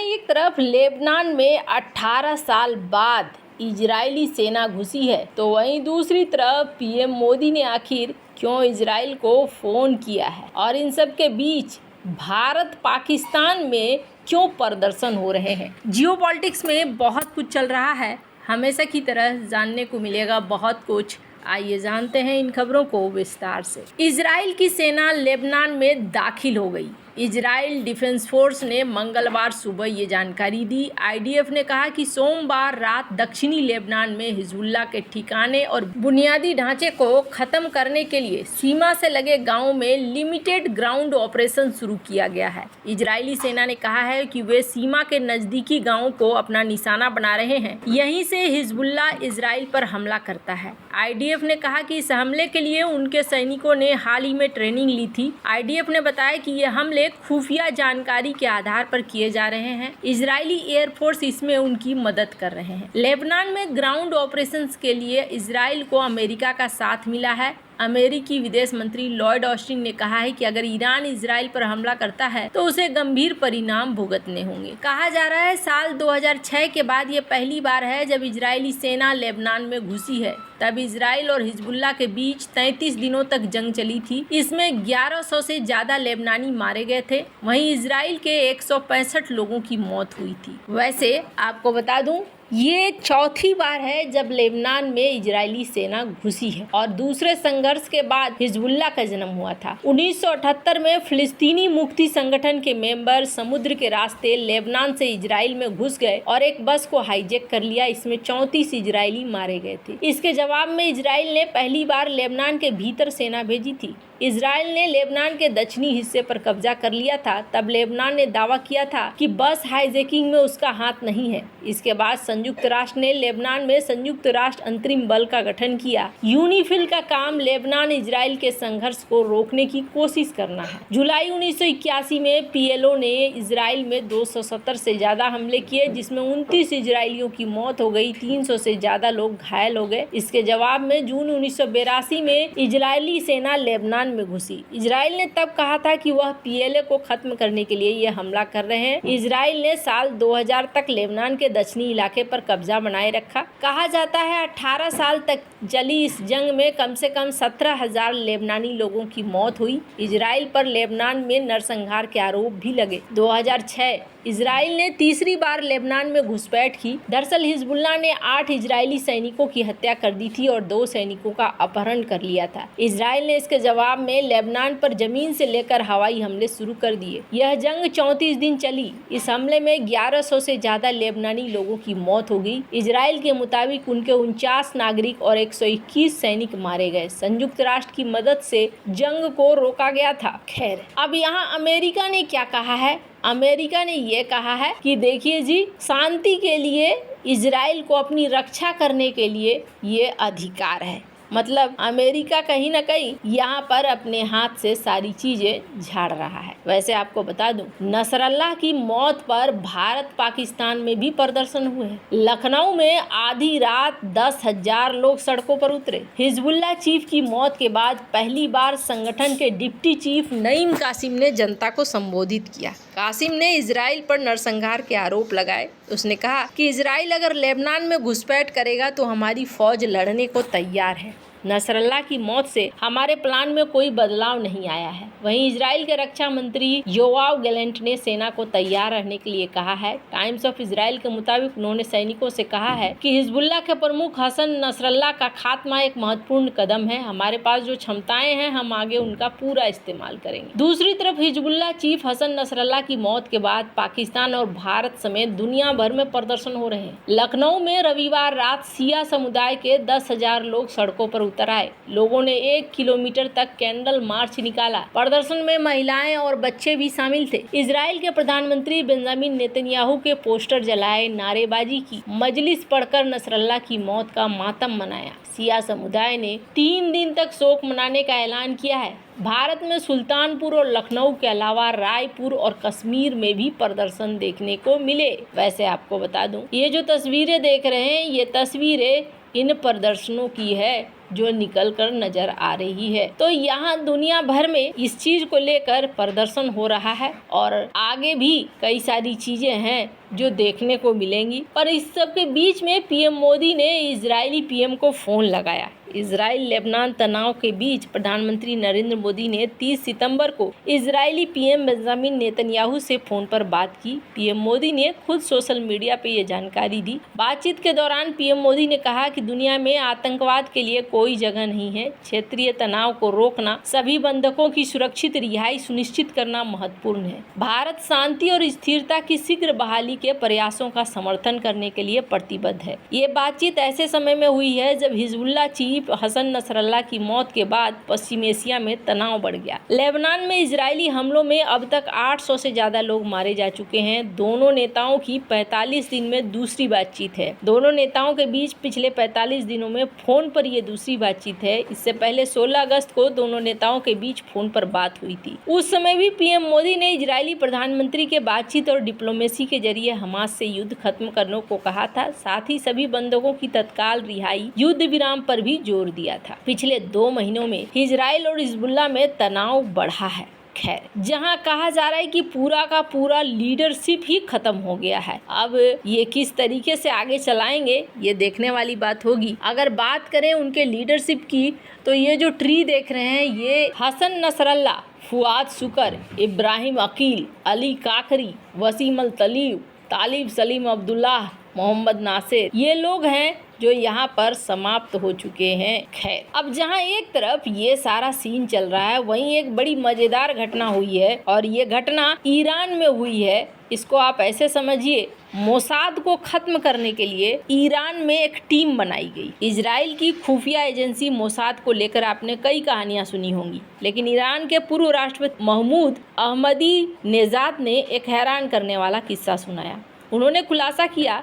एक तरफ लेबनान में 18 साल बाद इजरायली सेना घुसी है, तो वहीं दूसरी तरफ पीएम मोदी ने आखिर क्यों इजराइल को फ़ोन किया है और इन सब के बीच भारत पाकिस्तान में क्यों प्रदर्शन हो रहे हैं। जियोपॉलिटिक्स में बहुत कुछ चल रहा है, हमेशा की तरह जानने को मिलेगा बहुत कुछ। आइए जानते हैं इन खबरों को विस्तार से। इजराइल की सेना लेबनान में दाखिल हो गई। इजराइल डिफेंस फोर्स ने मंगलवार सुबह ये जानकारी दी। आईडीएफ ने कहा कि सोमवार रात दक्षिणी लेबनान में हिजबुल्लाह के ठिकाने और बुनियादी ढांचे को खत्म करने के लिए सीमा से लगे गांवों में लिमिटेड ग्राउंड ऑपरेशन शुरू किया गया है। इजरायली सेना ने कहा है कि वे सीमा के नजदीकी गांवों को अपना निशाना बना रहे हैं, यहीं से हिजबुल्लाह इजराइल पर हमला करता है। आईडीएफ ने कहा कि इस हमले के लिए उनके सैनिकों ने हाल ही में ट्रेनिंग ली थी। आईडीएफ ने बताया कि ये हमले खुफिया जानकारी के आधार पर किए जा रहे हैं। इजरायली एयरफोर्स इसमें उनकी मदद कर रहे हैं। लेबनान में ग्राउंड ऑपरेशंस के लिए इजराइल को अमेरिका का साथ मिला है। अमेरिकी विदेश मंत्री लॉयड ऑस्टिन ने कहा है कि अगर ईरान इजराइल पर हमला करता है तो उसे गंभीर परिणाम भुगतने होंगे। कहा जा रहा है साल 2006 के बाद ये पहली बार है जब इजरायली सेना लेबनान में घुसी है। तब इजराइल और हिजबुल्लाह के बीच 33 दिनों तक जंग चली थी। इसमें 1100 से ज्यादा लेबनानी मारे गए थे। वहीं इजराइल के 165 लोगों की मौत हुई थी। वैसे आपको बता दूं, ये चौथी बार है जब लेबनान में इजरायली सेना घुसी है और दूसरे संघर्ष के बाद हिजबुल्लाह का जन्म हुआ था। 1978 में फिलिस्तीनी मुक्ति संगठन के मेंबर समुद्र के रास्ते लेबनान से इजराइल में घुस गए और एक बस को हाईजैक कर लिया। इसमें 34 इजरायली मारे गए थे। इसके जवाब में इजराइल ने पहली बार लेबनान के भीतर सेना भेजी थी। इजराइल ने लेबनान के दक्षिणी हिस्से पर कब्जा कर लिया था। तब लेबनान ने दावा किया था कि बस हाईजैकिंग में उसका हाथ नहीं है। इसके बाद संयुक्त राष्ट्र ने लेबनान में संयुक्त राष्ट्र अंतरिम बल का गठन किया। यूनिफिल का काम लेबनान इजराइल के संघर्ष को रोकने की कोशिश करना है। जुलाई 1981 में पीएलओ ने इजराइल में 270 से ज्यादा हमले किए, जिसमें 29 इजरायलियों की मौत हो गई, 300 से ज्यादा लोग घायल हो गए। इसके जवाब में जून 1982 में इजरायली सेना लेबनान में घुसी। इजराइल ने तब कहा था कि वह पीएलए को खत्म करने के लिए यह हमला कर रहे हैं। इजराइल ने साल 2000 तक लेबनान के दक्षिणी इलाके पर कब्जा बनाए रखा। कहा जाता है 18 साल तक चली इस जंग में कम से कम 17,000 लेबनानी लोगों की मौत हुई। इजराइल पर लेबनान में नरसंहार के आरोप भी लगे। 2006 इजराइल ने तीसरी बार लेबनान में घुसपैठ की। दरअसल हिजबुल्लाह ने 8 इजरायली सैनिकों की हत्या कर दी थी और 2 सैनिकों का अपहरण कर लिया था। इजराइल ने इसके जवाब में लेबनान पर जमीन से लेकर हवाई हमले शुरू कर दिए। यह जंग 34 दिन चली। इस हमले में 1100 से ज्यादा लेबनानी लोगों की मौत हो गई। इजराइल के मुताबिक उनके 49 नागरिक और 121 सैनिक मारे गए। संयुक्त राष्ट्र की मदद से जंग को रोका गया था। खैर, अब यहाँ अमेरिका ने क्या कहा है? अमेरिका ने ये कहा है कि देखिए जी, शांति के लिए इजराइल को अपनी रक्षा करने के लिए ये अधिकार है। मतलब अमेरिका कहीं ना कहीं यहाँ पर अपने हाथ से सारी चीजें झाड़ रहा है। वैसे आपको बता दूं, नसरल्लाह की मौत पर भारत पाकिस्तान में भी प्रदर्शन हुए हैं। लखनऊ में आधी रात 10,000 लोग सड़कों पर उतरे। हिजबुल्लाह चीफ की मौत के बाद पहली बार संगठन के डिप्टी चीफ नईम कासिम ने जनता को संबोधित किया। कासिम ने इजराइल पर नरसंहार के आरोप लगाए। उसने कहा कि इजराइल अगर लेबनान में घुसपैठ करेगा तो हमारी फौज लड़ने को तैयार है। नसरल्लाह की मौत से हमारे प्लान में कोई बदलाव नहीं आया है। वहीं इजराइल के रक्षा मंत्री योआव गैलेंट ने सेना को तैयार रहने के लिए कहा है। टाइम्स ऑफ इजराइल के मुताबिक उन्होंने सैनिकों से कहा है कि हिजबुल्लाह के प्रमुख हसन नसरल्लाह का खात्मा एक महत्वपूर्ण कदम है। हमारे पास जो क्षमताएं हैं, हम आगे उनका पूरा इस्तेमाल करेंगे। दूसरी तरफ हिजबुल्लाह चीफ हसन नसरल्लाह की मौत के बाद पाकिस्तान और भारत समेत दुनिया भर में प्रदर्शन हो रहे हैं। लखनऊ में रविवार रात शिया समुदाय के 10,000 लोग सड़कों पर उतर आए। लोगों ने 1 किलोमीटर तक कैंडल मार्च निकाला। प्रदर्शन में महिलाएं और बच्चे भी शामिल थे। इजराइल के प्रधानमंत्री बेंजामिन नेतन्याहू के पोस्टर जलाए, नारेबाजी की, मजलिस पढ़कर नसरल्लाह की मौत का मातम मनाया। शिया समुदाय ने 3 दिन तक शोक मनाने का ऐलान किया है। भारत में सुल्तानपुर और लखनऊ के अलावा रायपुर और कश्मीर में भी प्रदर्शन देखने को मिले। वैसे आपको बता दूं, ये जो तस्वीरें देख रहे हैं, ये तस्वीरें इन प्रदर्शनों की है जो निकल कर नजर आ रही है। तो यहाँ दुनिया भर में इस चीज को लेकर प्रदर्शन हो रहा है और आगे भी कई सारी चीजें हैं जो देखने को मिलेंगी। पर इस सब के बीच में पीएम मोदी ने इजरायली पीएम को फोन लगाया। इजराइल लेबनान तनाव के बीच प्रधानमंत्री नरेंद्र मोदी ने 30 सितंबर को इजरायली पीएम बेंजामिन नेतन्याहू से फोन पर बात की। पीएम मोदी ने खुद सोशल मीडिया पे ये जानकारी दी। बातचीत के दौरान पीएम मोदी ने कहा कि दुनिया में आतंकवाद के लिए कोई जगह नहीं है। क्षेत्रीय तनाव को रोकना, सभी बंधकों की सुरक्षित रिहाई सुनिश्चित करना महत्वपूर्ण है। भारत शांति और स्थिरता की शीघ्र बहाली के प्रयासों का समर्थन करने के लिए प्रतिबद्ध है। ये बातचीत ऐसे समय में हुई है जब हिजबुल्लाह चीफ हसन नसरल्लाह की मौत के बाद पश्चिम एशिया में तनाव बढ़ गया। लेबनान में इजरायली हमलों में अब तक 800 से ज्यादा लोग मारे जा चुके हैं। दोनों नेताओं की 45 दिन में दूसरी बातचीत है। दोनों नेताओं के बीच पिछले 45 दिनों में फोन पर यह दूसरी बातचीत है। इससे पहले 16 अगस्त को दोनों नेताओं के बीच फोन पर बात हुई थी। उस समय भी पीएम मोदी ने इजरायली प्रधानमंत्री के बातचीत और डिप्लोमेसी के जरिए हमास से युद्ध खत्म करने को कहा था। साथ ही सभी बंधकों की तत्काल रिहाई, युद्ध विराम पर भी जोर दिया था। पिछले 2 महीनों में इजराइल और हिजबुल्लाह में तनाव बढ़ा है। खैर, जहां कहा जा रहा है कि पूरा का पूरा लीडरशिप ही खत्म हो गया है। अब ये किस तरीके से आगे चलाएंगे ये देखने वाली बात होगी। अगर बात करें उनके लीडरशिप की तो ये जो ट्री देख रहे हैं ये हसन नसरल्लाह, फुआद शुकर, इब्राहिम अकील, अली काकरी, वसीम अल तलीब, तालिब सलीम अब्दुल्लाह, मोहम्मद नासिर, ये लोग हैं जो यहाँ पर समाप्त हो चुके हैं। खैर, अब जहाँ एक तरफ ये सारा सीन चल रहा है वहीं एक बड़ी मजेदार घटना हुई है और ये घटना ईरान में हुई है। इसको आप ऐसे समझिए, मोसाद को खत्म करने के लिए ईरान में एक टीम बनाई गई। इजराइल की खुफिया एजेंसी मोसाद को लेकर आपने कई कहानियां सुनी होंगी, लेकिन ईरान के पूर्व राष्ट्रपति महमूद अहमदी नेजाद ने एक हैरान करने वाला किस्सा सुनाया। उन्होंने खुलासा किया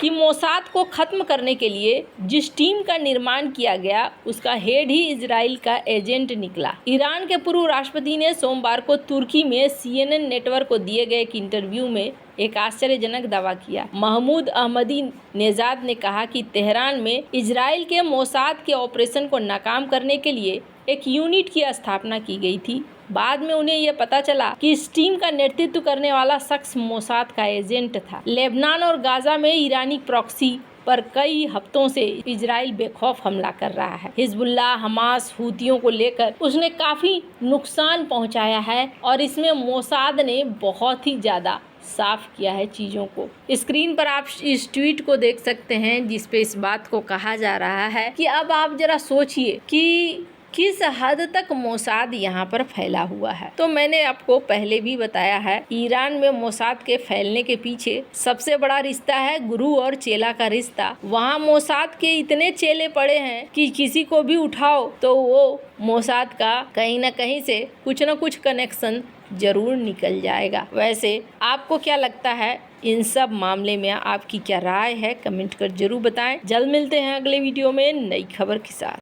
कि मोसाद को खत्म करने के लिए जिस टीम का निर्माण किया गया उसका हेड ही इजराइल का एजेंट निकला। ईरान के पूर्व राष्ट्रपति ने सोमवार को तुर्की में CNN नेटवर्क को दिए गए एक इंटरव्यू में एक आश्चर्यजनक दावा किया। महमूद अहमदी नेजाद ने कहा कि तेहरान में इजराइल के मोसाद के ऑपरेशन को नाकाम करने के लिए एक यूनिट की स्थापना की गई थी। बाद में उन्हें यह पता चला कि इस टीम का नेतृत्व करने वाला शख्स मोसाद का एजेंट था। लेबनान और गाजा में ईरानी प्रॉक्सी पर कई हफ्तों से इजराइल बेखौफ हमला कर रहा है। हिजबुल्लाह, हमास, हूतियों को लेकर उसने काफी नुकसान पहुंचाया है और इसमें मोसाद ने बहुत ही ज्यादा साफ किया है चीज़ों को। स्क्रीन पर आप इस ट्वीट को देख सकते हैं जिस पे इस बात को कहा जा रहा है कि अब आप जरा सोचिए कि किस हद तक मोसाद यहाँ पर फैला हुआ है। तो मैंने आपको पहले भी बताया है, ईरान में मोसाद के फैलने के पीछे सबसे बड़ा रिश्ता है गुरु और चेला का रिश्ता। वहाँ मोसाद के इतने चेले पड़े हैं कि किसी को भी उठाओ तो वो मोसाद का कहीं ना कहीं से कुछ न कुछ कनेक्शन जरूर निकल जाएगा। वैसे आपको क्या लगता है इन सब मामले में? आपकी क्या राय है? कमेंट कर जरूर बताएं। जल्द मिलते हैं अगले वीडियो में नई खबर के साथ।